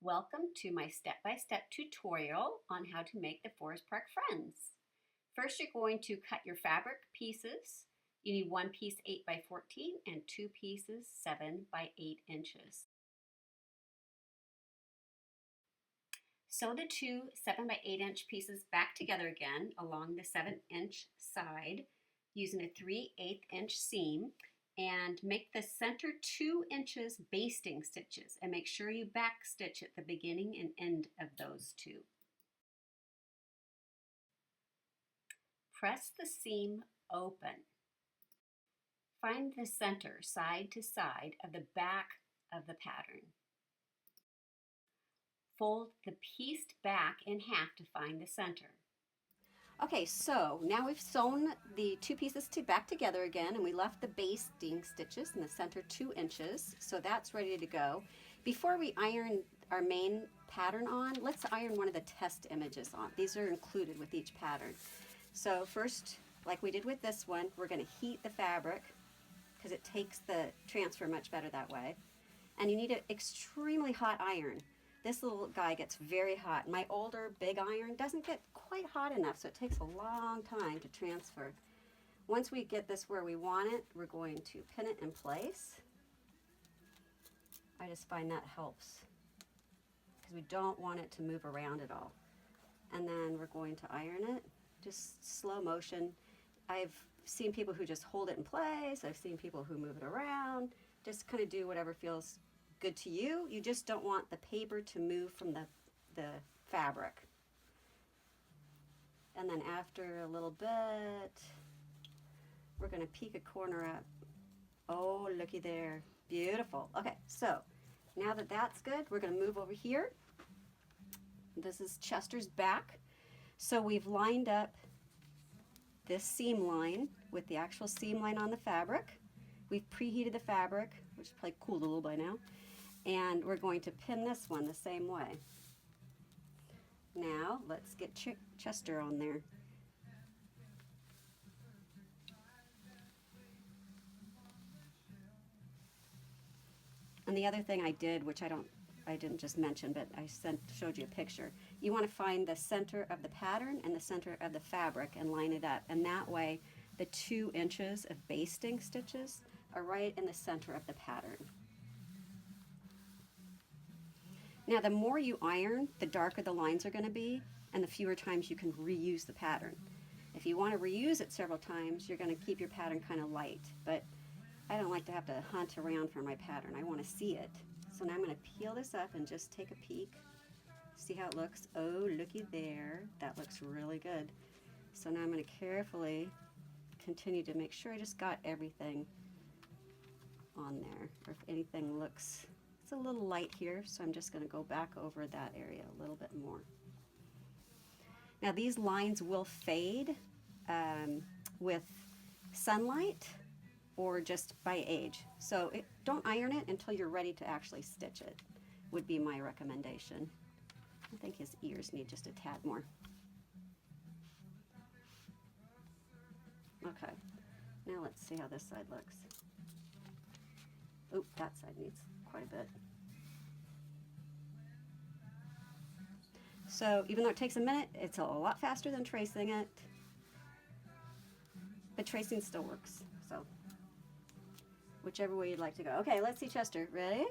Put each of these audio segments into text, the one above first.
Welcome to my step-by-step tutorial on how to make the Forest Park Friends. First, you're going to cut your fabric pieces. You need one piece 8 by 14 and two pieces 7 by 8 inches. Sew the two 7 by 8 inch pieces back together again along the 7-inch side using a 3/8 inch seam, and make the center 2 inches basting stitches, and make sure you back stitch at the beginning and end of those two. Press the seam open. Find the center side to side of the back of the pattern. Fold the pieced back in half to find the center. Okay, so now we've sewn the two pieces back together again, and we left the basting stitches in the center 2 inches, so that's ready to go. Before we iron our main pattern on, let's iron one of the test images on. These are included with each pattern. So first, like we did with this one, we're going to heat the fabric because it takes the transfer much better that way. And you need an extremely hot iron. This little guy gets very hot. My older big iron doesn't get quite hot enough, so it takes a long time to transfer. Once we get this where we want it, we're going to pin it in place. I just find that helps because we don't want it to move around at all. And then we're going to iron it, just slow motion. I've seen people who just hold it in place. I've seen people who move it around. Just kind of do whatever feels good to you. You just don't want the paper to move from the fabric. And then after a little bit, we're going to peek a corner up. Oh, looky there. Beautiful. Okay, so now that that's good, we're going to move over here. This is Chester's back. So we've lined up this seam line with the actual seam line on the fabric. We've preheated the fabric, which is probably cooled a little by now. And we're going to pin this one the same way. Now let's get Chester on there. And the other thing I did, which I didn't just mention, but I showed you a picture. You want to find the center of the pattern and the center of the fabric and line it up. And that way, the 2 inches of basting stitches are right in the center of the pattern. Now, the more you iron, the darker the lines are going to be, and the fewer times you can reuse the pattern. If you want to reuse it several times, you're going to keep your pattern kind of light. But I don't like to have to hunt around for my pattern. I want to see it. So now I'm going to peel this up and just take a peek. See how it looks? Oh, looky there. That looks really good. So now I'm going to carefully continue to make sure I just got everything on there. Or if anything looks, it's a little light here, so I'm just going to go back over that area a little bit more. Now these lines will fade with sunlight or just by age. So don't iron it until you're ready to actually stitch it, would be my recommendation. I think his ears need just a tad more. Okay, now let's see how this side looks. Oop, that side needs quite a bit. So even though it takes a minute, it's a lot faster than tracing it, but tracing still works, so whichever way you'd like to go. Okay, let's see Chester. Ready?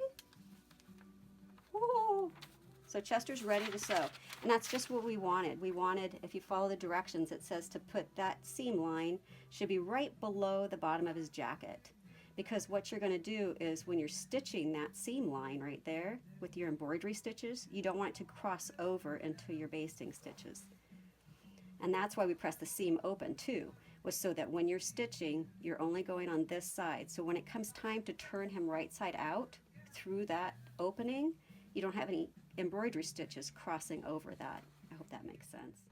Woo! So Chester's ready to sew, and that's just what we wanted. We wanted, if you follow the directions, it says to put that seam line should be right below the bottom of his jacket. Because what you're going to do is when you're stitching that seam line right there with your embroidery stitches, you don't want it to cross over into your basting stitches. And that's why we press the seam open too, was so that when you're stitching, you're only going on this side. So when it comes time to turn him right side out through that opening, you don't have any embroidery stitches crossing over that. I hope that makes sense.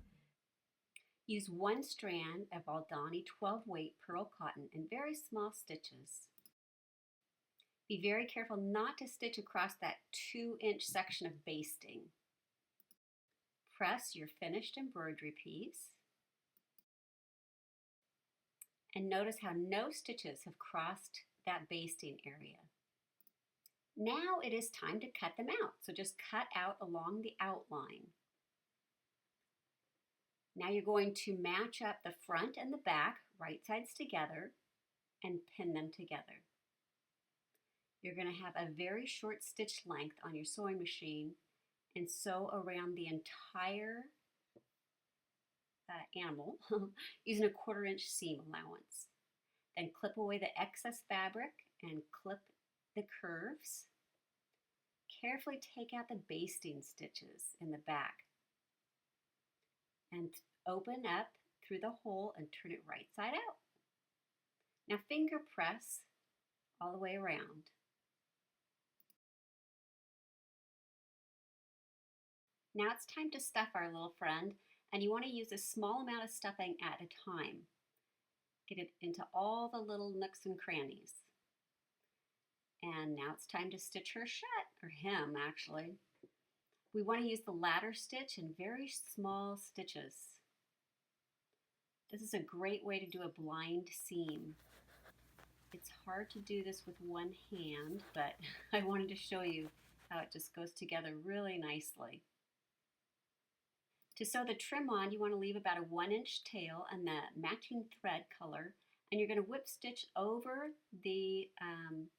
Use one strand of Aldani 12 weight pearl cotton in very small stitches. Be very careful not to stitch across that 2-inch section of basting. Press your finished embroidery piece. And notice how no stitches have crossed that basting area. Now it is time to cut them out. So just cut out along the outline. Now you're going to match up the front and the back, right sides together, and pin them together. You're going to have a very short stitch length on your sewing machine and sew around the entire animal using a 1/4 inch seam allowance. Then clip away the excess fabric and clip the curves. Carefully take out the basting stitches in the back and open up through the hole and turn it right side out. Now finger press all the way around. Now it's time to stuff our little friend, and you want to use a small amount of stuffing at a time. Get it into all the little nooks and crannies. And now it's time to stitch her shut, or him actually. We want to use the ladder stitch in very small stitches. This is a great way to do a blind seam. It's hard to do this with one hand, but I wanted to show you how it just goes together really nicely. To sew the trim on, you want to leave about a 1-inch tail and the matching thread color, and you're going to whip stitch over the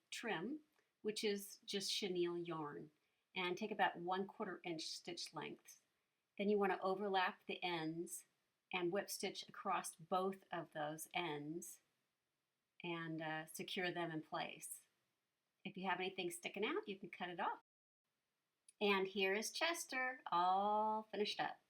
trim, which is just chenille yarn, and take about 1/4 inch stitch lengths. Then you want to overlap the ends and whip stitch across both of those ends and secure them in place. If you have anything sticking out, you can cut it off. And here is Chester, all finished up.